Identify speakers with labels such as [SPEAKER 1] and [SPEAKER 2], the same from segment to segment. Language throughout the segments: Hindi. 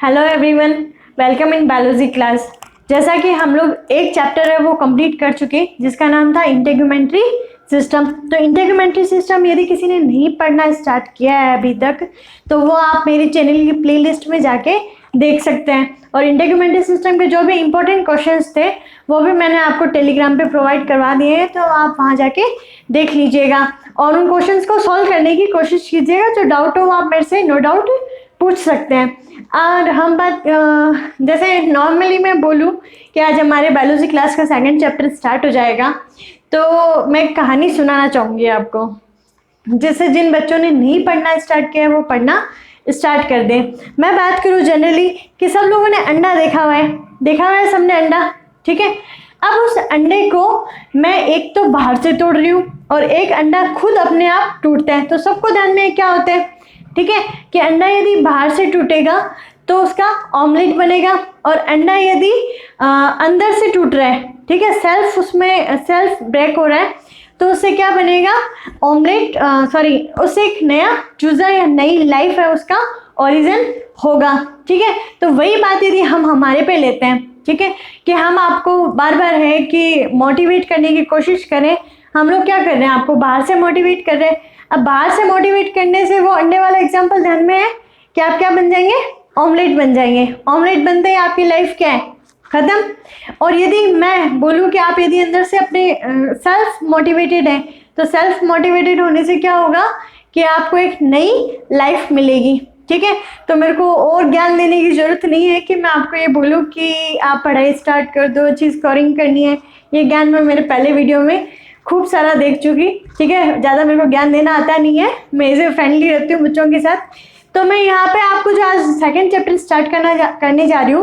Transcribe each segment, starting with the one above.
[SPEAKER 1] Hello everyone, welcome in biology class. जैसा कि हम लोग एक चैप्टर है वो कंप्लीट कर चुके जिसका नाम था इंटेगुमेंट्री सिस्टम। तो इंटेगुमेंट्री सिस्टम यदि किसी ने नहीं पढ़ना स्टार्ट किया है अभी तक तो वो आप मेरे चैनल की प्लेलिस्ट में जाके देख सकते हैं। और इंटेगुमेंट्री सिस्टम के जो भी इंपॉर्टेंट क्वेश्चंस थे वो भी मैंने आपको टेलीग्राम पे प्रोवाइड करवा दिए हैं, तो आप वहाँ जाके देख लीजिएगा और उन क्वेश्चंस को सॉल्व करने की कोशिश कीजिएगा। जो डाउट हो आप मेरे से नो डाउट पूछ सकते हैं। और हम बात जैसे नॉर्मली मैं बोलूँ कि आज हमारे बायोलॉजी क्लास का सेकंड चैप्टर स्टार्ट हो जाएगा, तो मैं कहानी सुनाना चाहूँगी आपको, जिससे जिन बच्चों ने नहीं पढ़ना स्टार्ट किया है वो पढ़ना स्टार्ट कर दें। मैं बात करूँ जनरली कि सब लोगों ने अंडा देखा हुआ है सबने अंडा, ठीक है। अब उस अंडे को मैं एक तो बाहर से तोड़ रही हूँ और एक अंडा खुद अपने आप टूटता है। तो सबको ध्यान में क्या होता है, ठीक है, कि अंडा यदि बाहर से टूटेगा तो उसका ऑमलेट बनेगा, और अंडा यदि अंदर से टूट रहा है, ठीक है, सेल्फ ब्रेक हो रहा है, तो उससे क्या बनेगा, ऑमलेट उससे एक नया चूजा या नई लाइफ है उसका ओरिजिन होगा, ठीक है। तो वही बात यदि हम हमारे पे लेते हैं, ठीक है, कि हम आपको बार बार है कि मोटिवेट करने की कोशिश करें। हम लोग क्या कर रहे हैं, आपको बाहर से मोटिवेट कर रहे हैं। अब बाहर से मोटिवेट करने से वो अंडे वाला एग्जांपल ध्यान में है कि आप क्या बन जाएंगे, ऑमलेट बन जाएंगे। ऑमलेट बनते ही आपकी लाइफ क्या है, खत्म। और यदि मैं बोलूँ कि आप यदि अंदर से अपने सेल्फ मोटिवेटेड हैं, तो सेल्फ मोटिवेटेड होने से क्या होगा कि आपको एक नई लाइफ मिलेगी, ठीक है। तो मेरे को और ज्ञान देने की ज़रूरत नहीं है कि मैं आपको ये बोलूँ कि आप पढ़ाई स्टार्ट कर दो, अच्छी स्कोरिंग करनी है। ये ज्ञान मैं मेरे पहले वीडियो में खूब सारा देख चुकी, ठीक है। ज़्यादा मेरे को ज्ञान देना आता नहीं है, मैं इसे फ्रेंडली रहती हूँ बच्चों के साथ। तो मैं यहाँ पे आपको जो आज सेकेंड चैप्टर स्टार्ट करने जा रही हूँ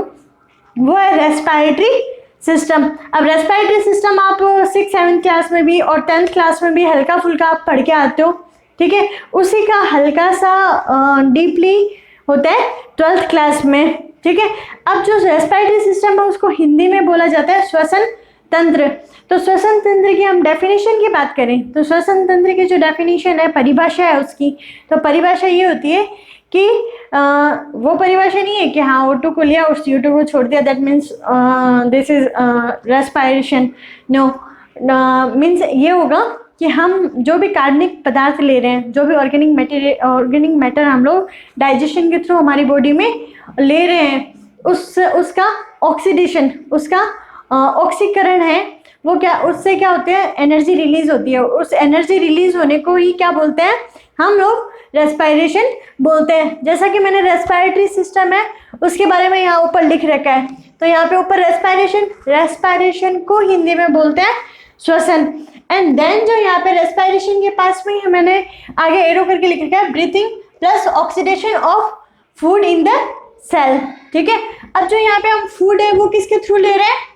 [SPEAKER 1] वो है रेस्पिरेटरी सिस्टम। अब रेस्पिरेटरी सिस्टम आप 6-7 क्लास में भी और 10th क्लास में भी हल्का फुल्का आप पढ़ के आते हो, ठीक है। उसी का हल्का सा डीपली होता है 12th क्लास में, ठीक है। अब जो रेस्पिरेटरी सिस्टम है उसको हिंदी में बोला जाता है श्वसन तंत्र। तो श्वसन तंत्र की हम डेफिनेशन की बात करें तो श्वसन तंत्र की जो डेफिनेशन है, परिभाषा है उसकी, तो परिभाषा ये होती है कि वो परिभाषा नहीं है कि हाँ O2 को लिया और CO2 को छोड़ दिया, that means this is respiration. No, means ये होगा कि हम जो भी कार्बनिक पदार्थ ले रहे हैं, जो भी ऑर्गेनिक मैटर हम लोग डाइजेशन के थ्रू हमारी बॉडी में ले रहे हैं, उसका ऑक्सीडेशन, उसका ऑक्सीकरण है, वो क्या, उससे क्या होते हैं, एनर्जी रिलीज होती है। उस एनर्जी रिलीज होने को ही क्या बोलते हैं हम लोग, रेस्पिरेशन बोलते हैं। जैसा कि मैंने रेस्पिरेटरी सिस्टम है उसके बारे में यहाँ ऊपर लिख रखा है, तो यहाँ पे ऊपर रेस्पिरेशन को हिंदी में बोलते हैं श्वसन। एंड देन जो यहाँ पे रेस्पिरेशन के पास में ही मैंने आगे एरो करके लिख रखा है breathing plus oxidation of food in the cell, ठीक है। अब जो यहाँ पे हम फूड है वो किसके थ्रू ले रहे हैं,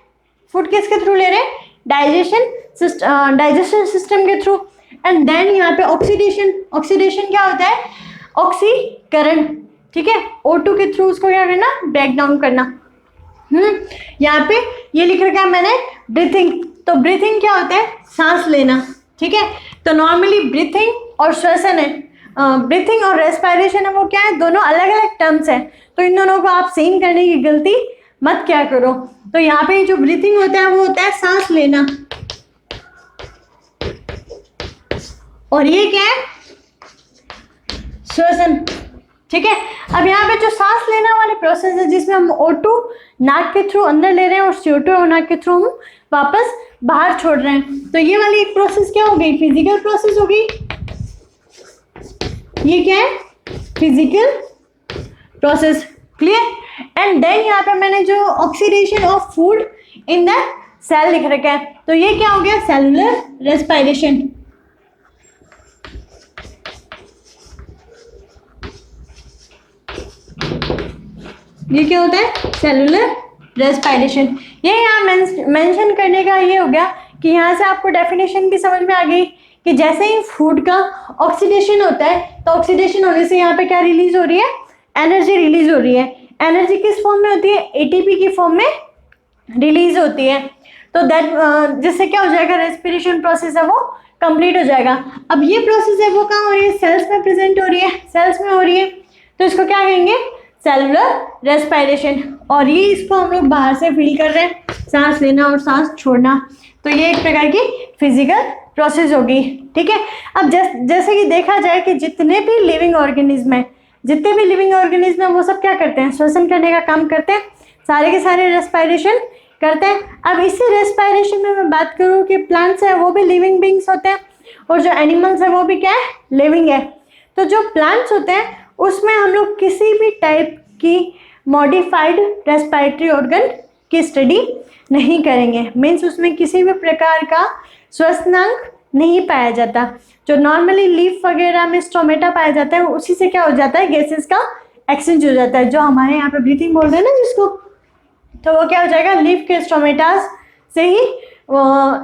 [SPEAKER 1] फूड किसके थ्रू ले रहे हैं, डाइजेशन सिस्टम के थ्रू। एंड देन यहाँ पे ऑक्सीडेशन क्या होता है, ऑक्सीकरण, ठीक है। O2 के थ्रू उसको क्या करना, ब्रेक डाउन करना। यहाँ पे ये लिख रखा है मैंने ब्रीथिंग। तो ब्रीथिंग क्या होता है, सांस लेना, ठीक है। तो नॉर्मली ब्रीथिंग और श्वसन है, ब्रीथिंग और रेस्पिरेशन है वो क्या है, दोनों अलग अलग टर्म्स हैं, तो इन दोनों को आप सेम करने की गलती मत क्या करो। तो यहाँ पे जो ब्रीथिंग होता है वो होता है सांस लेना, और ये क्या है, श्वसन, ठीक है। अब यहाँ पे जो सांस लेना वाले प्रोसेस है जिसमें हम O2 नाक के थ्रू अंदर ले रहे हैं और CO2 नाक के थ्रू हम वापस बाहर छोड़ रहे हैं, तो ये वाली एक प्रोसेस क्या हो गई, फिजिकल प्रोसेस हो गई। ये क्या है, physical process, clear. And then यहाँ पे मैंने जो oxidation of food in the cell लिख रखा है, तो ये क्या हो गया, सेलुलर रेस्पिरेशन। ये क्या होता है, सेलुलर रेस्पिरेशन। ये यहाँ मेंशन करने का ये हो गया कि यहाँ से आपको डेफिनेशन भी समझ में आ गई कि जैसे ही फूड का ऑक्सीडेशन होता है तो ऑक्सीडेशन होने से यहाँ पे क्या रिलीज हो रही है, एनर्जी रिलीज हो रही है। एनर्जी किस फॉर्म में होती है, ATP की फॉर्म में रिलीज होती है। तो दैट जिससे क्या हो जाएगा, रेस्पिरेशन प्रोसेस है वो कंप्लीट हो जाएगा। अब ये प्रोसेस है वो कहाँ हो रही है, सेल्स में प्रेजेंट हो रही है, सेल्स में हो रही है, तो इसको क्या कहेंगे, सेलुलर रेस्पिरेशन, और ये इसको हम लोग बाहर से फील कर रहे हैं, सांस लेना और सांस छोड़ना। तो ये एक प्रकार की फिजिकल प्रोसेस होगी, ठीक है। अब जैसे कि देखा जाए कि जितने भी लिविंग ऑर्गेनिज्म हैं वो सब क्या करते हैं, श्वसन करने का काम करते हैं, सारे के सारे रेस्पिरेशन करते हैं। अब इसी रेस्पिरेशन में मैं बात करूँ कि प्लांट्स है वो भी लिविंग बींग्स होते हैं, और जो एनिमल्स है वो भी क्या है, लिविंग है। तो जो प्लांट्स होते हैं उसमें हम लोग किसी भी टाइप की मॉडिफाइड रेस्पिरेटरी ऑर्गन की स्टडी नहीं करेंगे, मीन्स उसमें किसी भी प्रकार का श्वसनांग नहीं पाया जाता। जो नॉर्मली लीफ वगैरह में स्टोमेटा पाया जाता है उसी से क्या हो जाता है, गैसेस का एक्सचेंज हो जाता है, जो हमारे यहाँ पे ब्रीथिंग बोलते हैं ना जिसको, तो वो क्या हो जाएगा, लीफ के स्टोमेटास से ही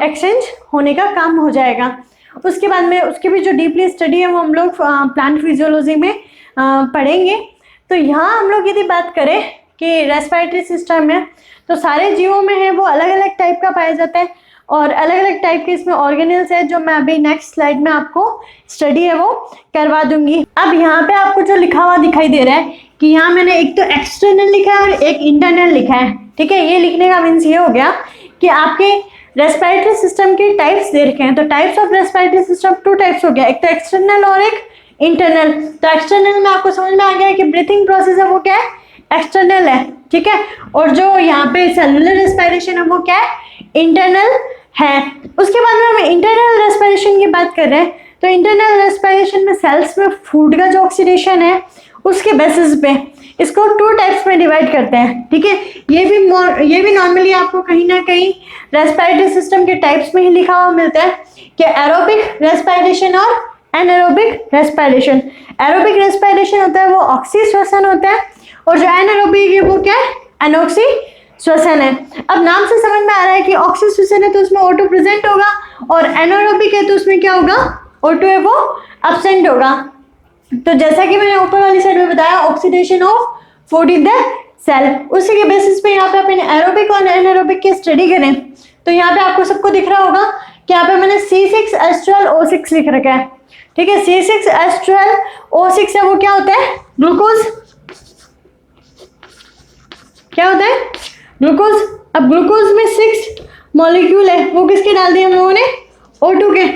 [SPEAKER 1] एक्सचेंज होने का काम हो जाएगा। उसके बाद में उसकी भी जो डीपली स्टडी है वो हम लोग प्लांट फिजियोलॉजी में पढ़ेंगे। तो यहाँ हम लोग यदि बात करें कि रेस्पिरेटरी सिस्टम में, तो सारे जीवों में है वो अलग अलग टाइप का पाया जाता है, और अलग अलग टाइप के इसमें ऑर्गेनल्स है, जो मैं अभी नेक्स्ट स्लाइड में आपको स्टडी है वो करवा दूंगी। अब यहाँ पे आपको जो लिखा हुआ दिखाई दे रहा है कि यहाँ मैंने एक तो एक्सटर्नल लिखा है और एक इंटरनल लिखा है, ठीक है। ये लिखने का मीन्स ये हो गया कि आपके रेस्पिरेटरी सिस्टम के टाइप्स दे रखे हैं। तो types of respiratory system 2 types हो गया, एक तो एक्सटर्नल और एक इंटरनल। तो एक्सटर्नल में आपको समझ में आ गया कि ब्रीथिंग प्रोसेस है वो क्या है, एक्सटर्नल है, ठीक है। और जो यहाँ पे सेलुलर रेस्पिरेशन है वो क्या है, इंटरनल है। उसके बाद में हम इंटरनल रेस्पिरेशन की बात कर रहे हैं, तो इंटरनल रेस्पिरेशन में सेल्स में फूड का जो ऑक्सीडेशन है उसके बेसिस पे इसको 2 टाइप्स में डिवाइड करते हैं, ठीक है। ये भी नॉर्मली आपको कहीं ना कहीं रेस्पिरेटरी सिस्टम के टाइप्स में ही लिखा हुआ मिलता है कि एरोबिक रेस्पिरेशन और एनारोबिक रेस्पिरेशन। एरोबिक रेस्पिरेशन होता है वो ऑक्सी श्वसन होता है, और जो एनारोबिक है वो क्या है, एनॉक्सी श्वसन है। अब नाम से समझ में आ रहा है कि ऑक्सी श्वसन है तो उसमें O2 प्रेजेंट होगा, और एनारोबिक है तो उसमें क्या होगा, O2 है वो एब्सेंट होगा। तो जैसा कि मैंने ऊपर वाली साइड में बताया, oxidation of food in the cell, उसी के बेसिस पे यहाँ पे अपन एरोबिक और एनारोबिक की स्टडी करें। तो यहाँ पे आपको सबको दिख रहा होगा कि यहाँ पे मैंने C6H12O6 लिख रखा है, ठीक है। C6H12O6 है वो क्या होता है, ग्लूकोज, क्या होता है, ग्लूकोज। अब ग्लूकोज में 6 मॉलिक्यूल है, वो किसके डाल दिए हम लोगों ने, O2 के,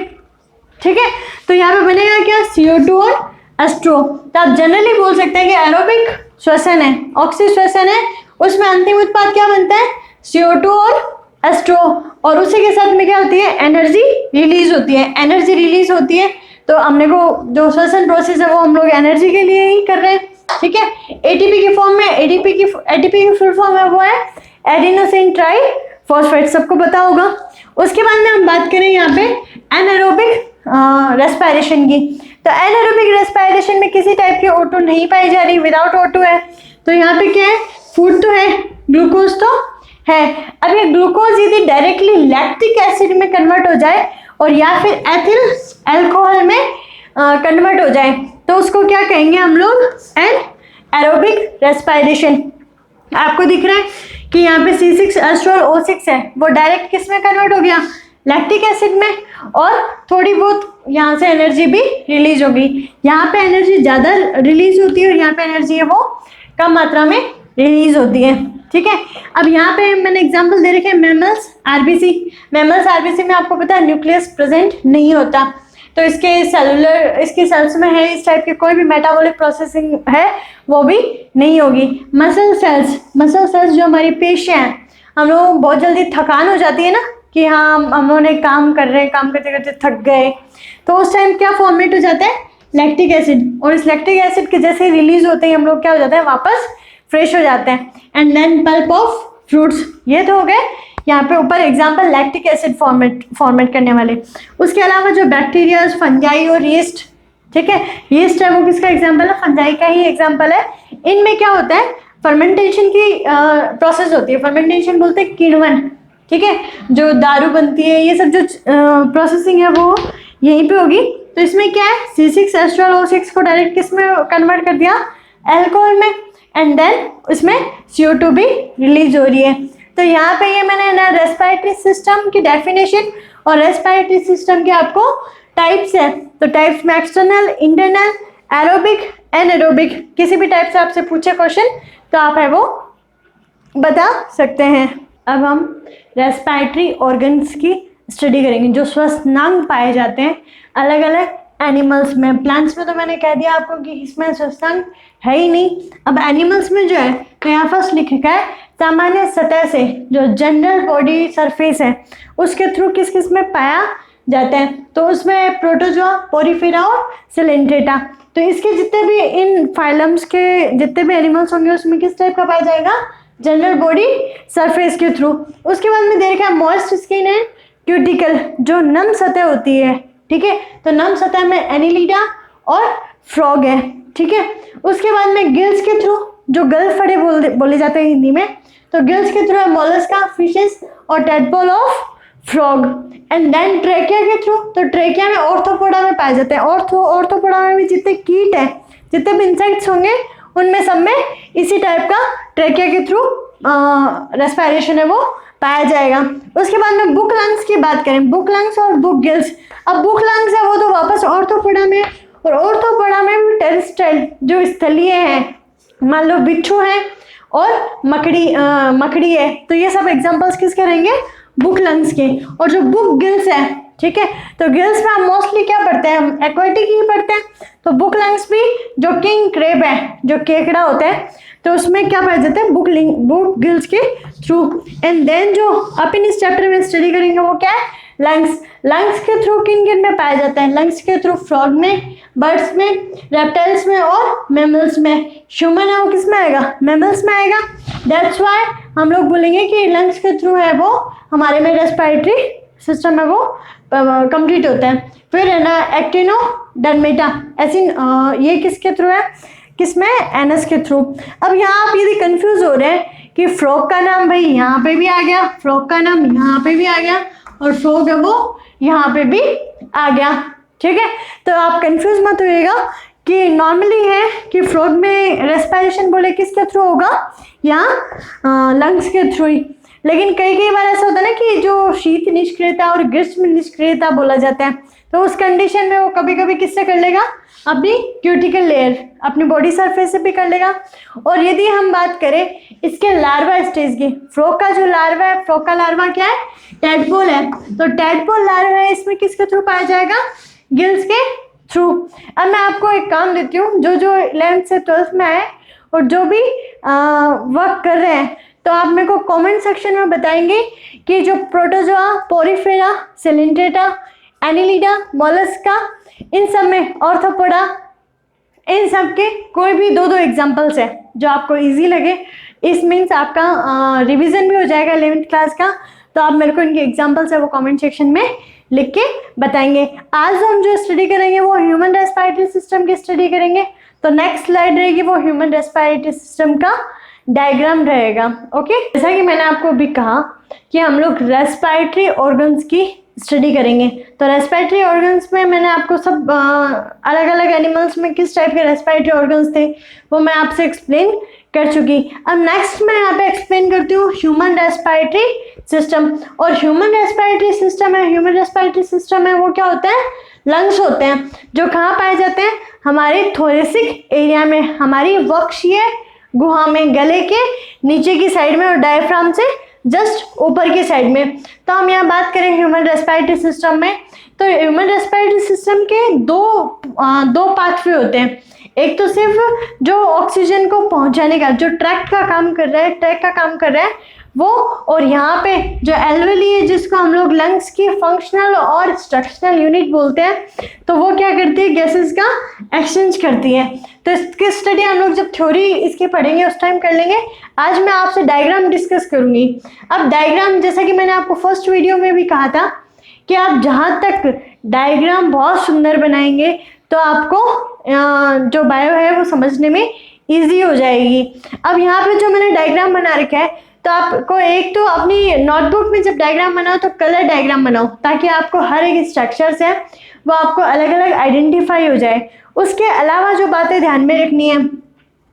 [SPEAKER 1] ठीक है। तो यहाँ पे बनेगा क्या, CO2 और H2O। तो आप जनरली बोल सकते हैं कि एरोबिक श्वसन है, ऑक्सी श्वसन है, उसमें अंतिम उत्पाद क्या बनता है, CO2 और H2O, और उसी के साथ में क्या होती है, एनर्जी रिलीज होती है। एनर्जी रिलीज होती है तो हमने को जो श्वसन प्रोसेस है वो हम लोग एनर्जी के लिए ही कर रहे हैं, ठीक है। एटीपी की फॉर्म में, एटीपी की फुल फॉर्म है वो है एडिनोसिन ट्राइफॉस्फेट, सबको पता होगा। उसके बाद में हम बात करें यहाँ पे एनारोबिक रेस्पिरेशन की, तो एनारोबिक रेस्पिरेशन में किसी टाइप की O2 नहीं पाई जा रही, विदाउट O2 है। तो यहाँ पे क्या है, फूड तो है, ग्लूकोज तो है। अब ये ग्लूकोज यदि डायरेक्टली लैक्टिक एसिड में कन्वर्ट हो जाए और या फिर एथिल अल्कोहल में कन्वर्ट हो जाए तो उसको क्या कहेंगे हम लोग, एरोबिक रेस्पिरेशन। आपको दिख रहा है कि यहाँ पे C6H12O6 है वो डायरेक्ट किस में कन्वर्ट हो गया, लैक्टिक एसिड में, और थोड़ी बहुत यहाँ से एनर्जी भी रिलीज होगी। यहाँ पे एनर्जी ज़्यादा रिलीज होती है और यहाँ पे एनर्जी है वो कम मात्रा में रिलीज होती है, ठीक है। अब यहाँ पे मैंने एग्जांपल दे रखे हैं मैमल्स आरबीसी। मैमल्स आरबीसी में आपको पता है न्यूक्लियस प्रेजेंट नहीं होता, तो इसके सेल्स में है इस टाइप के कोई भी मेटाबॉलिक प्रोसेसिंग है वो भी नहीं होगी। मसल सेल्स जो हमारी पेशियां हैं, हम लोग बहुत जल्दी थकान हो जाती है ना कि हाँ हम लोगों ने काम करते करते थक गए, तो उस टाइम क्या फॉर्मेट हो जाता है, लैक्टिक एसिड, और इस लैक्टिक एसिड के जैसे रिलीज होते ही हम लोग क्या हो जाता है, वापस फ्रेश हो जाते हैं। And then pulp of fruits, ये तो हो गए यहाँ पे ऊपर एग्जाम्पल लैक्टिक एसिड फॉर्मेट करने वाले। उसके अलावा जो बैक्टीरिया, फंजाई और यीस्ट, ठीक है, यीस्ट है वो किसका एग्जाम्पल है, फंजाई का ही एग्जाम्पल है। इनमें क्या होता है, फर्मेंटेशन की प्रोसेस होती है, फर्मेंटेशन बोलते हैं किण्वन, ठीक है, जो दारू बनती है ये सब जो प्रोसेसिंग है वो यहीं पे होगी। तो इसमें क्या है, C6H12O6 को डायरेक्ट किस में कन्वर्ट कर दिया, अल्कोहल में, एंड देन उसमें CO2 भी रिलीज हो रही है। तो यहाँ पे ये मैंने ना रेस्पिरेटरी सिस्टम की डेफिनेशन और रेस्पिरेटरी सिस्टम के आपको टाइप्स है, तो टाइप्स में एक्सटर्नल, इंटरनल, एरोबिक, एनारोबिक, किसी भी टाइप से आपसे पूछे क्वेश्चन तो आप है वो बता सकते हैं। अब हम रेस्पिरेटरी ऑर्गन्स की स्टडी करेंगे जो श्वसनांग पाए जाते हैं अलग अलग एनिमल्स में। प्लांट्स में तो मैंने कह दिया आपको कि इसमें श्वसनांग है ही नहीं। अब एनिमल्स में जो है तो यहाँ फर्स्ट लिख रखा है सामान्य सतह से जो जनरल बॉडी सरफेस है उसके थ्रू किस किस में पाया जाता है, तो उसमें प्रोटोजोआ, पोरिफेरा और सिलेंट्रेटा। तो इसके जितने भी इन फाइलम्स के जितने भी एनिमल्स होंगे उसमें किस टाइप का पाया जाएगा, जनरल बॉडी सरफेस के थ्रू। उसके बाद में दे रखा है मॉइस्ट स्किन एंड क्यूटिकल जो नम सतह होती है, ठीक है। तो नम सतह में एनिलिडा और फ्रॉग है, ठीक है। उसके बाद में गिल्स के थ्रू जो गल फड़े बोले जाते हैं हिंदी में, तो गिल्स के थ्रू है मोलस्का, फिशेस और tadpole of frog. And then trachea के थ्रू, तो ट्रेकिया में ऑर्थोपोडा में पाए जाते हैं। ऑर्थोपोडा में भी जितने कीट है, जितने भी इंसेक्ट्स होंगे उनमें सब में इसी टाइप का ट्रेकिया के थ्रू रेस्पिरेशन है वो पाया जाएगा। उसके बाद में बुक लंग्स की बात करें, बुक लंग्स और बुक गिल्स। अब बुक लंग्स है वो तो वापस ऑर्थोपोडा में, और ऑर्थोपोडा में भी टेरेस्ट्राइल जो स्थलीय है, मान लो बिच्छू है और मकड़ी है, तो ये सब एग्जांपल्स किसके रहेंगे, बुक लंग्स के। और जो बुक गिल्स है, ठीक है, तो गिल्स में हम मोस्टली क्या पढ़ते हैं, हम एक्वाटिक ही पढ़ते हैं। तो बुक लंग्स भी जो किंग क्रेब है, जो केकड़ा होता है, तो उसमें क्या पाए जाते हैं, बुक गिल्स के थ्रू। एंड देन जो आप इन इस चैप्टर में स्टडी करेंगे वो क्या है, लंग्स। लंग्स के थ्रू किन किन में पाया जाता है, लंग्स के थ्रू फ्रॉग में, बर्ड्स में, रेप्टाइल्स में और मैमल्स में। ह्यूमन है वो किस में आएगा, मैमल्स में आएगा। दैट्स वाई हम लोग बोलेंगे कि लंग्स के थ्रू है वो हमारे में रेस्पिरेटरी सिस्टम है वो कंप्लीट होता है। फिर है ना एक्टिनोडर्मेटा, ऐसी ये किसके थ्रू है, किसमें, एनस के थ्रू। अब यहाँ आप यदि कंफ्यूज हो रहे हैं कि फ्रॉग का नाम भाई यहाँ पे भी आ गया, फ्रॉग का नाम यहाँ पे भी आ गया, और फ्रॉग है वो यहाँ पे भी आ गया, ठीक है। तो आप कंफ्यूज मत होइएगा कि नॉर्मली है कि फ्रॉग में रेस्पिरेशन बोले किसके थ्रू होगा, यहाँ लंग्स के थ्रू ही। लेकिन कई बार ऐसा होता है ना कि जो शीत निष्क्रियता और ग्रीष्म निष्क्रियता बोला जाता है, तो उस कंडीशन में वो कभी कभी किससे कर लेगा, अपनी क्यूटिकल लेयर, अपनी बॉडी सरफेस से भी कर लेगा। और यदि हम बात करें इसके लार्वा स्टेज की, फ्रॉग का जो लार्वा है, फ्रॉग का लार्वा क्या है, टेडपोल है। तो टेडपोल लार्वा है, इसमें किसके थ्रू पाया जाएगा, गिल्स के थ्रू। अब मैं आपको एक काम देती हूँ, जो 11th से 12th में आए और जो भी वर्क कर रहे हैं, तो आप मेरे को कमेंट सेक्शन में बताएंगे कि जो protozoa, porifera, coelenterata, annelida, mollusca, इन सब में ऑर्थोपोडा, इन सब के कोई भी दो एग्जांपल्स है जो आपको इजी लगे। इस मीन्स आपका रिवीजन भी हो जाएगा 11th क्लास का। तो आप मेरे को इनके एग्जांपल्स है वो कमेंट सेक्शन में लिख के बताएंगे। आज हम जो स्टडी करेंगे वो ह्यूमन रेस्पिरेटरी सिस्टम की स्टडी करेंगे। तो नेक्स्ट स्लाइड रहेगी वो ह्यूमन रेस्पिरेटरी सिस्टम का डायग्राम रहेगा। ओके, जैसा कि मैंने आपको भी कहा कि हम लोग रेस्पिरेटरी ऑर्गन्स की स्टडी करेंगे। तो रेस्पिरेटरी ऑर्गन्स में मैंने आपको सब अलग अलग एनिमल्स में किस टाइप के रेस्पिरेटरी ऑर्गन्स थे वो मैं आपसे एक्सप्लेन कर चुकी। अब नेक्स्ट मैं यहाँ पे एक्सप्लेन करती हूँ ह्यूमन रेस्पिरेटरी सिस्टम। और ह्यूमन रेस्पिरेटरी सिस्टम है वो क्या होता है, लंग्स होते हैं, जो कहाँ पाए जाते हैं, हमारे थोरेसिक एरिया में, हमारी वक्षीय गुहा में, गले के नीचे की साइड में और डायफ्राम से जस्ट ऊपर की साइड में। तो हम यहाँ बात करें ह्यूमन रेस्पिरेटरी सिस्टम में, तो ह्यूमन रेस्पिरेटरी सिस्टम के दो पाथवे होते हैं। एक तो सिर्फ जो ऑक्सीजन को पहुंचाने का, जो ट्रैक का काम कर रहा है वो, और यहाँ पे जो एल्वेली है जिसको हम लोग लंग्स की फंक्शनल और स्ट्रक्चरल यूनिट बोलते हैं, तो वो क्या करती है, गैसेस का एक्सचेंज करती है। तो इसकी स्टडी हम लोग जब थ्योरी इसकी पढ़ेंगे उस टाइम कर लेंगे। आज मैं आपसे डायग्राम डिस्कस करूंगी। अब डायग्राम, जैसा कि मैंने आपको फर्स्ट वीडियो में भी कहा था कि आप जहाँ तक डायग्राम बहुत सुंदर बनाएंगे तो आपको जो बायो है वो समझने में ईजी हो जाएगी। अब यहाँ पे जो मैंने डायग्राम बना रखा है, तो आपको एक तो अपनी नोटबुक में जब डायग्राम बनाओ तो कलर डायग्राम बनाओ, ताकि आपको हर एक स्ट्रक्चर्स है वो आपको अलग अलग आइडेंटिफाई हो जाए। उसके अलावा जो बातें ध्यान में रखनी है,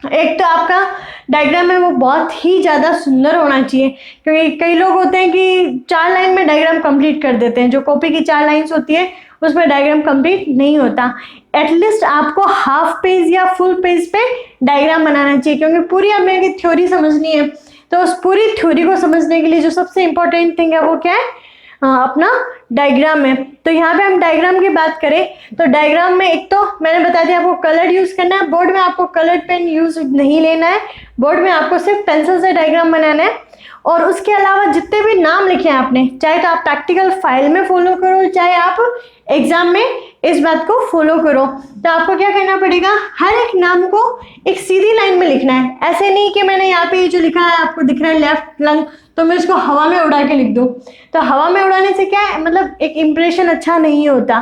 [SPEAKER 1] एक तो आपका डायग्राम है वो बहुत ही ज़्यादा सुंदर होना चाहिए, क्योंकि कई लोग होते हैं कि 4 लाइन में डायग्राम कंप्लीट कर देते हैं। जो कॉपी की 4 लाइन्स होती है उसमें डायग्राम कंप्लीट नहीं होता। एटलीस्ट आपको हाफ पेज या फुल पेज पे डायग्राम बनाना चाहिए, क्योंकि पूरी हमें थ्योरी समझनी है। तो उस पूरी थ्योरी को समझने के लिए जो सबसे इंपॉर्टेंट थिंग है वो क्या है, अपना डायग्राम है। तो यहाँ पे हम डायग्राम की बात करें तो डायग्राम में एक तो मैंने बता दिया आपको कलर यूज करना है, बोर्ड में आपको कलर पेन यूज नहीं लेना है, बोर्ड में आपको सिर्फ पेंसिल से डायग्राम बनाना है। और उसके अलावा जितने भी नाम लिखे हैं आपने, चाहे तो आप प्रैक्टिकल फाइल में फॉलो करो, चाहे आप एग्जाम में इस बात को फॉलो करो। तो आपको क्या करना पड़ेगा, हर एक नाम को एक सीधी लाइन में लिखना है। ऐसे नहीं कि मैंने यहाँ पे जो लिखा है आपको दिख रहा है लेफ्ट लंग, तो मैं इसको हवा में उड़ा के लिख दूँ। तो हवा में उड़ाने से क्या है, मतलब एक इम्प्रेशन अच्छा नहीं होता।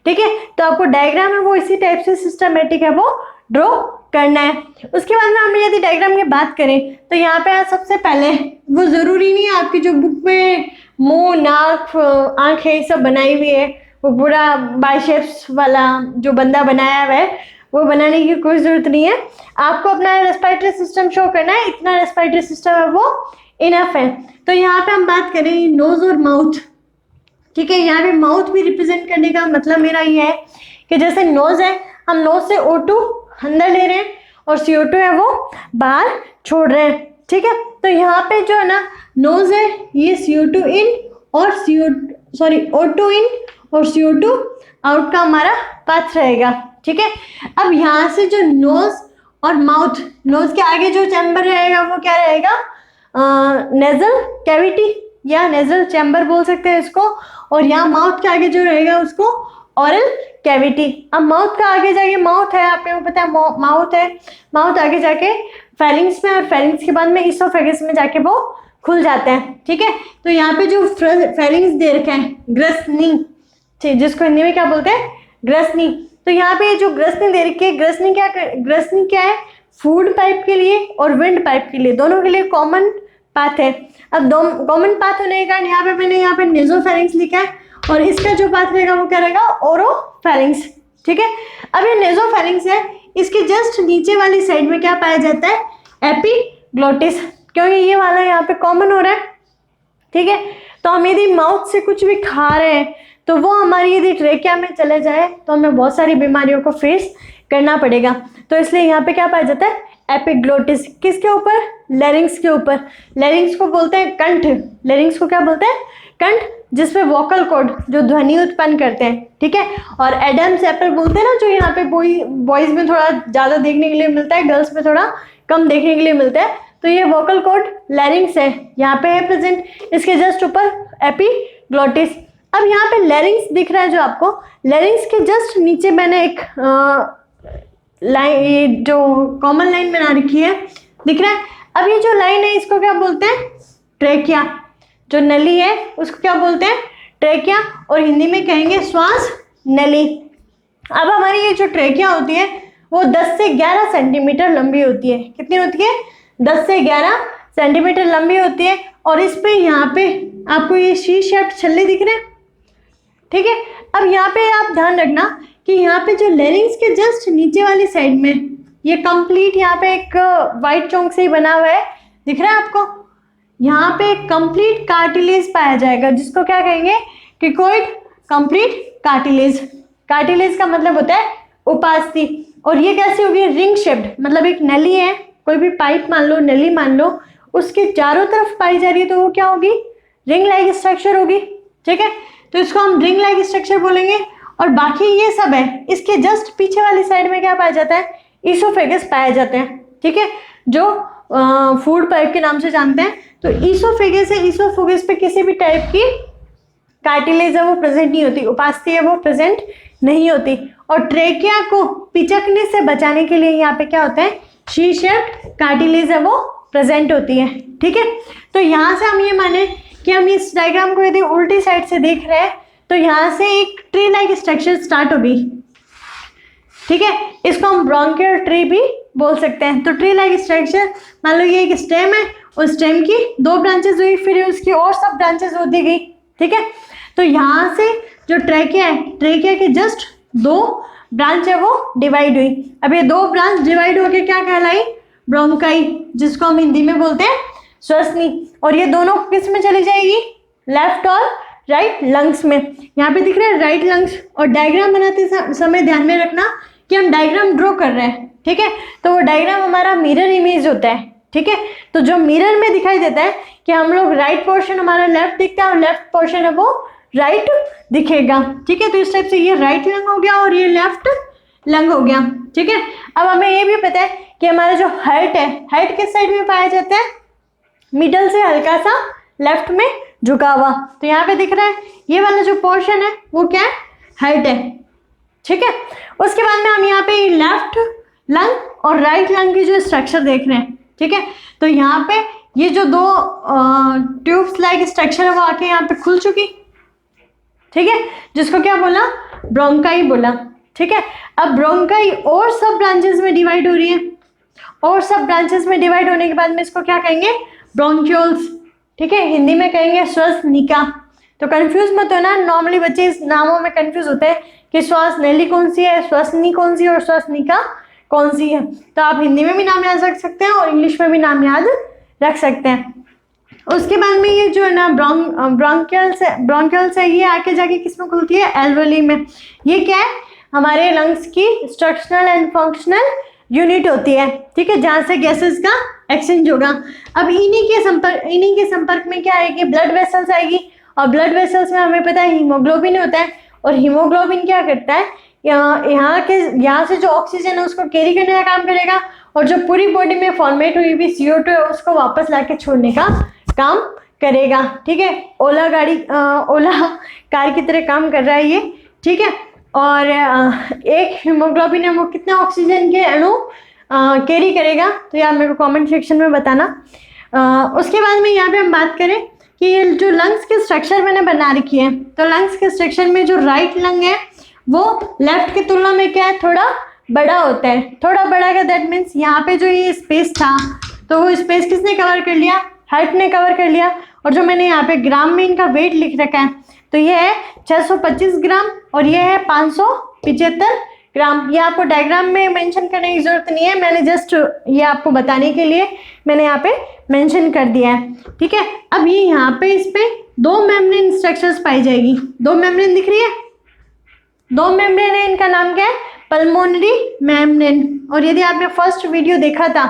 [SPEAKER 1] ठीक है, तो आपको डायग्राम है वो इसी टाइप से सिस्टमेटिक है वो ड्रॉ करना है। उसके बाद में हम यदि डायग्राम की बात करें तो यहाँ पे सबसे पहले वो ज़रूरी नहीं है आपकी जो बुक में मुंह नाक आँखें सब बनाई हुई है, वो पूरा बाइसेप्स वाला जो बंदा बनाया हुआ है वो बनाने की कोई ज़रूरत नहीं है। आपको अपना रेस्पिरेटरी सिस्टम शो करना है, इतना रेस्पिरेटरी सिस्टम है वो इनफ है। तो यहाँ पे हम बात करें नोज और माउथ। ठीक है, यहाँ पे माउथ भी रिप्रेजेंट करने का मतलब मेरा ये है कि जैसे नोज है, हम नोज से O2 अंदर ले रहे हैं और CO2 है वो बाहर छोड़ रहे हैं। ठीक है, तो यहाँ पे जो है ना नोज है ये CO2 इन और O2 इन और CO2 आउट का हमारा पाथ रहेगा। ठीक है, अब यहाँ से जो नोज और माउथ, नोज के आगे जो चैम्बर रहेगा वो क्या रहेगा, नेजल कैविटी या नेजल चैम्बर बोल सकते हैं इसको, और यहाँ माउथ के आगे जो रहेगा उसको ऑरल कैविटी। अब माउथ का आगे जाके माउथ है, आपको पता है माउथ है, माउथ आगे जाके फेरिंग्स में, और फेरिंग्स के बाद में इसोफेगस में जाके वो खुल जाते हैं। ठीक है, तो यहाँ पे जो फेरिंग्स दे रखे हैं ग्रसनी, जिसको हिंदी में क्या बोलते हैं, ग्रसनी। तो यहाँ पे जो ग्रसनी दे रखी है, ग्रसनी क्या है, फूड पाइप के लिए और विंड पाइप के लिए, दोनों के लिए कॉमन पाथ है। अब कॉमन पाथ होने के कारण मैंने यहाँ पे नेजोफेरिंग्स लिखा है, और इसका जो पाथ रहेगा वो क्या रहेगा, ओरोफेरिंग्स। ठीक है, अब ये नेजोफेरिंग्स है, इसके जस्ट नीचे वाली साइड में क्या पाया जाता है, एपिग्लोटिस, क्योंकि ये वाला यहाँ पे कॉमन हो रहा है। ठीक है, तो हम यदि माउथ से कुछ भी खा रहे हैं तो वो हमारी यदि ट्रेकिया में चले जाए तो हमें बहुत सारी बीमारियों को फेस करना पड़ेगा। तो इसलिए यहाँ पे क्या पाया जाता है, एपिग्लोटिस। किसके ऊपर, लेरिंग्स के ऊपर। लेरिंग्स को बोलते हैं कंठ, लेरिंग्स को क्या बोलते हैं, कंठ, जिसपे वोकल कॉर्ड जो ध्वनि उत्पन्न करते हैं। ठीक है, और एडम्स एप्पल बोलते हैं ना, जो यहाँ पे बॉयज में थोड़ा ज़्यादा देखने के लिए मिलता है, गर्ल्स में थोड़ा कम देखने के लिए मिलता है। तो ये वोकल कॉर्ड लैरिंग्स है, यहाँ पे है प्रेजेंट, इसके जस्ट ऊपर एपिग्लोटिस। अब यहाँ पे लैरिंग्स दिख रहा है जो आपको, लैरिंग्स के जस्ट नीचे मैंने एक लाइन, ये जो कॉमन लाइन बना रखी है, दिख रहा है। अब ये जो लाइन है इसको क्या बोलते हैं, ट्रेकिया। जो नली है उसको क्या बोलते हैं, ट्रेकिया, और हिंदी में कहेंगे श्वास नली। अब हमारी ये जो ट्रेकिया होती है वो 10 से 11 सेंटीमीटर लंबी होती है। कितनी होती है, 10 से 11 सेंटीमीटर लंबी होती है। और इस पे यहाँ पे आपको ये शी शेप्ड छल्ले दिख रहे हैं। ठीक है, अब यहाँ पे आप ध्यान रखना कि यहाँ पे जो लेरिंग्स के जस्ट नीचे वाली साइड में ये कंप्लीट यहाँ पे एक वाइट चौंक से ही बना हुआ है, दिख रहा है आपको, यहाँ पे कंप्लीट कार्टिलेज पाया जाएगा, जिसको क्या कहेंगे, क्रिकोइड कंप्लीट कार्टिलेज। कार्टिलेज का मतलब होता है उपास्थि। और ये कैसी होगी, रिंग शेप्ड, मतलब एक नली है, कोई भी पाइप मान लो, नली मान लो, उसके चारों तरफ पाई जा रही है, तो वो क्या होगी, रिंग लाइक स्ट्रक्चर होगी। ठीक है, तो इसको हम रिंग लाइक स्ट्रक्चर बोलेंगे। और बाकी ये सब है, इसके जस्ट पीछे वाली साइड में क्या पाया जाता है, ईसोफेगस पाया जाते हैं। ठीक है, जो फूड पाइप के नाम से जानते हैं। तो ईसोफेगस है, ईसोफेगस पे किसी भी टाइप की कार्टिलेज है वो प्रेजेंट नहीं होती, उपास्थि है वो प्रेजेंट नहीं होती। और ट्रेकिया को पिचकने से बचाने के लिए यहाँ पे क्या होता है, शी शेप्ड कार्टिलेज है वो प्रेजेंट होती है। ठीक है, तो यहाँ से हम ये माने कि हम इस डायग्राम को यदि उल्टी साइड से देख रहे हैं तो यहाँ से एक ट्री लाइक स्ट्रक्चर स्टार्ट होगी। ठीक है, इसको हम ब्रोंकियल ट्री भी बोल सकते हैं। तो ट्री लाइक स्ट्रक्चर, मान लो ये एक स्टेम है, उस स्टेम की 2 ब्रांचेस हुई, फिर उसकी और सब ब्रांचेस होती गई। ठीक है, तो यहाँ से जो ट्रेकिया है, ट्रेकिया के जस्ट 2 ब्रांच है वो डिवाइड हुई। अब ये 2 ब्रांच डिवाइड होके क्या कहलाई, ब्रोंकाई, जिसको हम हिंदी में बोलते हैं श्वसनी। और ये दोनों किस में चली जाएगी, लेफ्ट और राइट लंग्स में। यहाँ पे दिख रहा है राइट लंग्स। और डायग्राम बनाते समय ध्यान में रखना कि हम डायग्राम ड्रॉ कर रहे हैं, ठीक है। तो वो डायग्राम हमारा मिरर इमेज होता है, ठीक है। तो जो मिरर में दिखाई देता है कि हम लोग राइट पोर्शन हमारा लेफ्ट दिखता है और लेफ्ट पोर्शन है वो राइट दिखेगा, ठीक है। तो इस टाइप से ये राइट लंग हो गया और ये लेफ्ट लंग हो गया, ठीक है। अब हमें ये भी पता है कि हमारा जो हार्ट है, हार्ट किस साइड में पाया जाता है, मिडल से हल्का सा लेफ्ट में झुका हुआ। तो यहाँ पे दिख रहा है ये वाला जो पोर्शन है वो क्या है, हार्ट है, ठीक है। उसके बाद में हम यहाँ पे लेफ्ट लंग और राइट लंग की जो स्ट्रक्चर देख रहे हैं, ठीक है। तो यहाँ पे ये जो दो ट्यूब्स लाइक स्ट्रक्चर है वो आके यहाँ पे खुल चुकी, ठीक है, जिसको क्या बोला, ब्रोंकाई बोला, ठीक है। अब ब्रोंकाई और सब ब्रांचेस में डिवाइड हो रही है, और सब ब्रांचेस में डिवाइड होने के बाद में इसको क्या कहेंगे, ब्रोंक्यूल्स, ठीक है। हिंदी में कहेंगे श्वसनिका। तो कंफ्यूज मत होना, नॉर्मली बच्चे इस नामों में कंफ्यूज होते हैं कि श्वास नली कौन सी है, श्वसनी कौन सी है और श्वसनिका कौन सी है। तो आप हिंदी में भी नाम याद रख सकते हैं और इंग्लिश में भी नाम याद रख सकते हैं। उसके बाद में ये जो है ना ब्रोंकियल्स है, ये आके जाके किस में खुलती है, एल्वेली में। ये क्या है, हमारे लंग्स की स्ट्रक्चरल एंड फंक्शनल यूनिट होती है, ठीक है, जहाँ से गैसेस का एक्सचेंज होगा। अब इन्हीं के संपर्क में क्या आएगी, ब्लड वेसल्स आएगी। और ब्लड वेसल्स में हमें पता है हीमोग्लोबिन होता है, और हीमोग्लोबिन क्या करता है, यहाँ से जो ऑक्सीजन है उसको कैरी करने का काम करेगा, और जो पूरी बॉडी में फॉर्मेट हुई हुई CO2 है उसको वापस लाके छोड़ने का काम करेगा, ठीक है। ओला कार की तरह काम कर रहा है ये, ठीक है। और एक हीमोग्लोबिन है वो कितने ऑक्सीजन के अणु कैरी करेगा, तो यार मेरे को कमेंट सेक्शन में बताना। उसके बाद में यहाँ पे हम बात करें कि ये जो लंग्स की स्ट्रक्चर मैंने बना रखी है, तो लंग्स के स्ट्रक्चर में जो राइट लंग है वो लेफ्ट की तुलना में क्या है, थोड़ा बड़ा होता है। थोड़ा बड़ा का दैट मीन्स यहाँ पे जो ये स्पेस था तो वो स्पेस किसने कवर कर लिया, हार्ट ने कवर कर लिया। और जो मैंने यहाँ पे ग्राम में इनका वेट लिख रखा है, तो ये है 625 ग्राम और ये है 575 ग्राम। ये आपको डायग्राम में मेंशन करने की जरूरत नहीं है, मैंने जस्ट ये आपको बताने के लिए मैंने यहाँ पे मेंशन कर दिया है, ठीक है। अब ये यहाँ पे इस पे दो मेम्ब्रेन स्ट्रक्चर्स पाई जाएगी, दो मेम्ब्रेन दिख रही है, दो मेम्ब्रेन है, इनका नाम क्या है, पल्मोनरी मेम्ब्रेन। और यदि आपने फर्स्ट वीडियो देखा था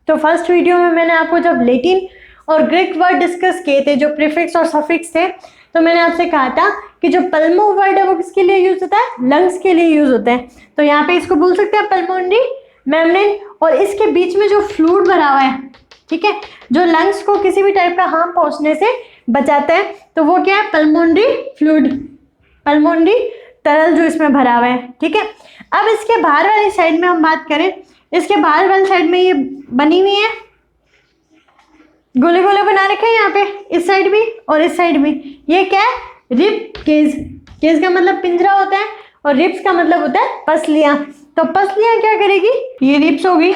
[SPEAKER 1] तो फर्स्ट वीडियो में मैंने आपको जब लैटिन और ग्रीक वर्ड डिस्कस किए थे, जो प्रीफिक्स और सफिक्स थे, तो मैंने आपसे कहा था कि जो पल्मो वर्ड है वो किसके लिए यूज होता है, लंग्स के लिए यूज होता है। तो यहाँ पे इसको बोल सकते हैं पल्मोनरी मेम्ब्रेन। और इसके बीच में जो फ्लूइड भरा हुआ है, ठीक है, जो लंग्स को किसी भी टाइप का हार्म पहुंचने से बचाता है, तो वो क्या है, पल्मोनरी फ्लूइड, पल्मोनरी तरल जो इसमें भरा हुआ है, ठीक है। अब इसके बाहर वाली साइड में हम बात करें, इसके बाहर वाली साइड में ये बनी हुई है, गोले गोले बना रखे हैं यहाँ पे, इस साइड भी और इस साइड भी। ये क्या है, रिब केज। केज का मतलब पिंजरा होता है और रिब्स का मतलब होता है पसलियां। तो पसलियां क्या करेगी, ये रिब्स होगी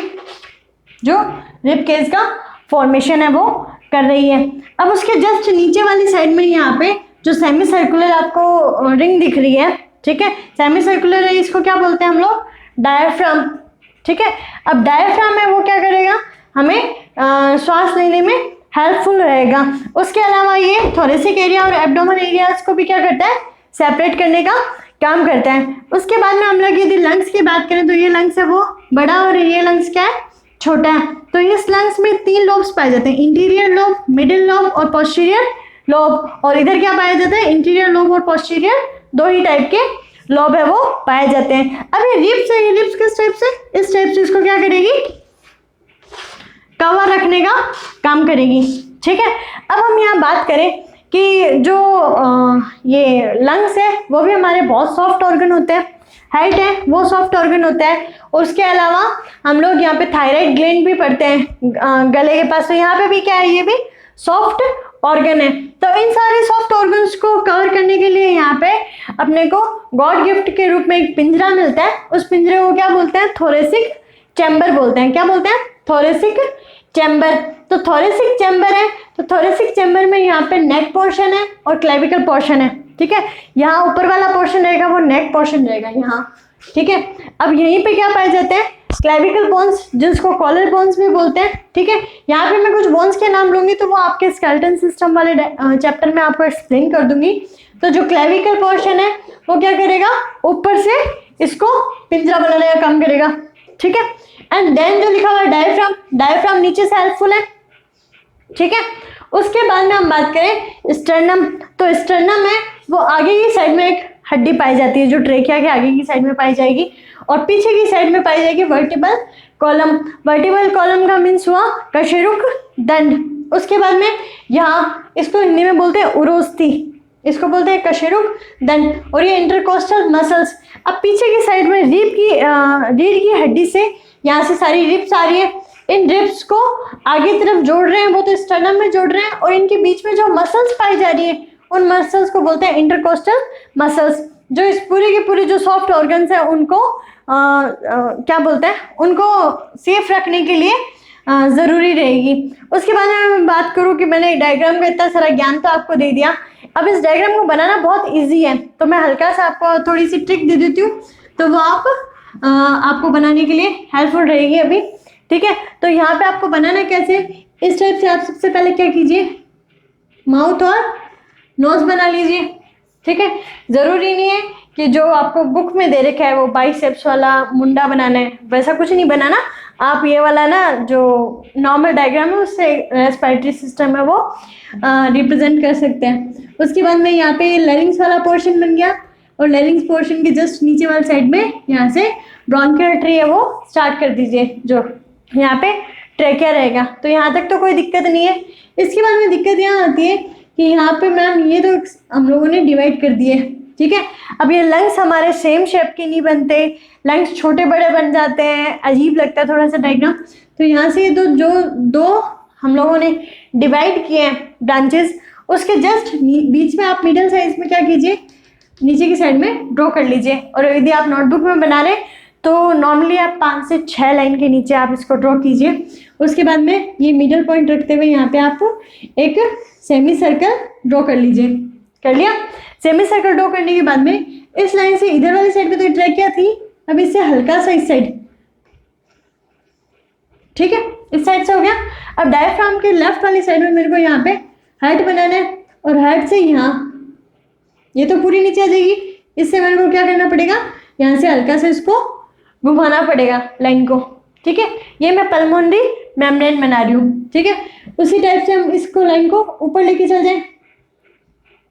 [SPEAKER 1] जो रिब केज का फॉर्मेशन है वो कर रही है। अब उसके जस्ट नीचे वाली साइड में यहाँ पे जो सेमी सर्कुलर आपको रिंग दिख रही है, ठीक है, सेमी सर्कुलर है, इसको क्या बोलते हैं हम लोग, डायफ्राम, ठीक है। अब डायफ्राम है वो क्या करेगा, हमें श्वास लेने में हेल्पफुल रहेगा। उसके अलावा ये थोरेसिक एरिया और एब्डोमेन एरियाज को भी क्या करता है, सेपरेट करने का काम करता है। उसके बाद में हम लोग यदि लंग्स की बात करें तो ये लंग्स है वो बड़ा और ये लंग्स क्या है, छोटा है। तो इस लंग्स में 3 लोब्स पाए जाते हैं, इंटीरियर लोब, मिडिल लोब और पोस्टीरियर लोब। और इधर क्या पाया जाता है, इंटीरियर लोब और पोस्टीरियर, 2 ही टाइप के लोब है वो पाए जाते हैं। अब ये रिब्स है, ये रिब्स किस टाइप से, इस टाइप से इसको क्या करेगी, कवर रखने का काम करेगी, ठीक है। अब हम यहाँ बात करें कि जो ये लंग्स है वो भी हमारे बहुत सॉफ्ट ऑर्गन होते हैं, हार्ट है वो सॉफ्ट ऑर्गन होता है। और उसके अलावा हम लोग यहाँ पे थायराइड ग्लैंड भी पढ़ते हैं गले के पास, तो यहाँ पे भी क्या है, ये भी सॉफ्ट ऑर्गन है। तो इन सारे सॉफ्ट ऑर्गन्स को कवर करने के लिए यहाँ पे अपने को गॉड गिफ्ट के रूप में एक पिंजरा मिलता है, उस पिंजरे को क्या बोलते हैं, थोरेसिक चैम्बर बोलते हैं। क्या बोलते हैं, थोरेसिक चैम्बर। तो थोरेसिक चैम्बर है, तो थोरेसिक चैम्बर में यहाँ पे नेक पोर्शन है और क्लेविकल पोर्शन है, ठीक है। यहाँ ऊपर वाला पोर्शन रहेगा वो नेक पोर्शन रहेगा यहाँ, ठीक है। अब यहीं पे क्या पाए जाते हैं, क्लेविकल बोन्स जिसको कॉलर बोन्स भी बोलते हैं, ठीक है। यहाँ पे मैं कुछ बोन्स के नाम लूंगी तो वो आपके स्केलेटन सिस्टम वाले चैप्टर में आपको एक्सप्लेन कर दूंगी। तो जो क्लेविकल पोर्शन है वो क्या करेगा, ऊपर से इसको पिंजरा बनाने का काम करेगा, ठीक है। एंड देन जो लिखा हुआ है डायफ्राम, डायफ्राम नीचे से हेल्पफुल है, ठीक है। उसके बाद में हम बात करें स्टर्नम, तो स्टर्नम है वो आगे की साइड में एक हड्डी पाई जाती है जो ट्रेकिया के आगे की साइड में पाई जाएगी और पीछे की साइड में पाई जाएगी वर्टिबल कॉलम। वर्टिबल कॉलम का मीन्स हुआ कशेरुक दंड। उसके बाद में यहाँ इसको हिंदी में बोलते हैं उरोस्ती, इसको बोलते हैं कशेरुक दंड। और ये इंटरकोस्टल मसल्स, अब पीछे की साइड में रीढ़ की हड्डी से यहाँ से सारी रिब्स आ रही है, इन रिब्स को आगे तरफ जोड़ रहे हैं वो तो स्टर्नम में जोड़ रहे हैं और इनके बीच में जो मसल्स पाई जा रही है उन मसल्स को बोलते हैं इंटरकोस्टल मसल्स, जो इस पूरे के पूरे जो सॉफ्ट ऑर्गन्स हैं उनको क्या बोलते हैं, उनको सेफ रखने के लिए ज़रूरी रहेगी। उसके बाद में मैं बात करूँ कि मैंने डायग्राम का इतना सारा ज्ञान तो आपको दे दिया, अब इस डायग्राम को बनाना बहुत ईजी है तो मैं हल्का सा आपको थोड़ी सी ट्रिक दे देती हूँ तो वो आपको बनाने के लिए हेल्पफुल रहेगी अभी, ठीक है। तो यहाँ पे आपको बनाना कैसे, इस टाइप से आप सबसे पहले क्या कीजिए, माउथ और नोज बना लीजिए, ठीक है। ज़रूरी नहीं है कि जो आपको बुक में दे रखा है वो बाइसेप्स वाला मुंडा बनाना है, वैसा कुछ नहीं बनाना। आप ये वाला ना जो नॉर्मल डायग्राम है उससे रेस्पिरेटरी सिस्टम है वो रिप्रेजेंट कर सकते हैं। उसके बाद में यहाँ पे लैरिंग्स वाला पोर्शन बन गया और लैरिंग्स पोर्शन के जस्ट नीचे वाली साइड में यहाँ से ब्रोंकियल ट्री है वो स्टार्ट कर दीजिए, जो यहाँ पे ट्रेकिया रहेगा। तो यहाँ तक तो कोई दिक्कत नहीं है। इसके बाद में दिक्कत यहाँ आती है कि यहाँ पे मैम ये तो हम लोगों ने डिवाइड कर दिए, ठीक है। अब ये लंग्स हमारे सेम शेप के नहीं बनते, लंग्स छोटे बड़े बन जाते हैं, अजीब लगता है थोड़ा सा डायग्राम। तो यहाँ से तो जो दो हम लोगों ने डिवाइड किए हैं ब्रांचेस, उसके जस्ट बीच में आप मिडिल साइज में क्या कीजिए, नीचे की साइड में ड्रॉ कर लीजिए। और यदि आप नोटबुक में बना रहे तो नॉर्मली आप 5 से 6 लाइन के नीचे आप इसको ड्रॉ कीजिए। उसके बाद में ये मिडल पॉइंट रखते हुए यहाँ पे आप एक सेमी सर्कल ड्रॉ कर लीजिए। कर लिया, सेमी सर्कल ड्रॉ करने के बाद में इस लाइन से इधर वाली साइड पे तो ट्रेकिया थी, अब इससे हल्का सा इस साइड, ठीक है, इस साइड से हो गया। अब डायफ्राम के लेफ्ट वाली साइड में मेरे को यहाँ पे हार्ट बनाना है और हार्ट से यहाँ ये तो पूरी नीचे आ जाएगी, इससे मेरे को क्या करना पड़ेगा, यहाँ से हल्का से इसको घुमाना पड़ेगा लाइन को, ठीक है। ये मैं पल्मोनरी मेम्ब्रेन बना रही हूँ, ठीक है। उसी टाइप से हम इसको लाइन को ऊपर लेके चल जाए,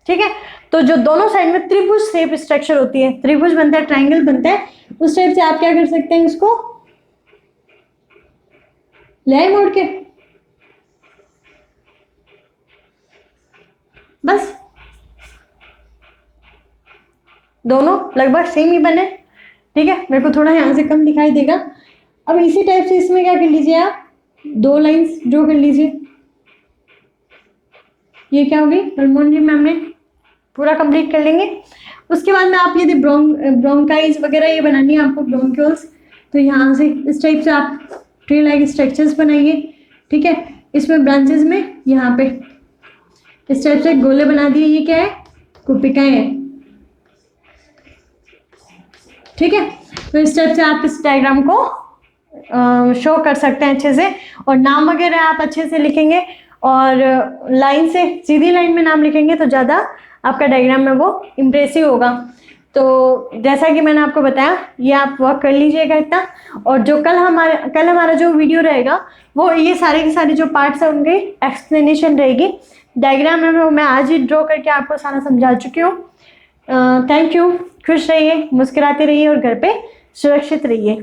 [SPEAKER 1] ठीक है। तो जो दोनों साइड में त्रिभुज शेप स्ट्रक्चर होती है, त्रिभुज बनता है, ट्रायंगल बनता है, उस टाइप से आप क्या कर सकते हैं, इसको ले मोड़ के बस दोनों लगभग सेम ही बने, ठीक है। मेरे को थोड़ा यहाँ से कम दिखाई देगा। अब इसी टाइप से इसमें क्या कर लीजिए, आप 2 लाइंस ड्रॉ कर लीजिए। ये क्या होगी, पल्मोनरी मेम्ब्रेन पूरा कंप्लीट कर लेंगे। उसके बाद में आप यदि ब्रोंकाइज वगैरह ये बनानी है आपको, ब्रोंक्यूल्स, तो यहाँ से इस टाइप से आप ट्री लाइक स्ट्रक्चर्स बनाइए, ठीक है। इसमें ब्रांचेस में यहाँ पे इस टाइप से गोले बना दिए। ये क्या है, कुपिकाएं हैं, ठीक है। तो इस टाइप से आप इस डायग्राम को शो कर सकते हैं अच्छे से, और नाम वगैरह आप अच्छे से लिखेंगे और लाइन से सीधी लाइन में नाम लिखेंगे तो ज़्यादा आपका डायग्राम में वो इम्प्रेसिव होगा। तो जैसा कि मैंने आपको बताया, ये आप वर्क कर लीजिएगा इतना। और जो कल हमारा जो वीडियो रहेगा वो ये सारे के सारे जो पार्ट्स हैं उनकी एक्सप्लेनेशन रहेगी। डायग्राम में मैं आज ही ड्रॉ करके आपको सारा समझा चुकी हूँ। थैंक यू, खुश रहिए, मुस्कुराते रहिए और घर पे सुरक्षित रहिए।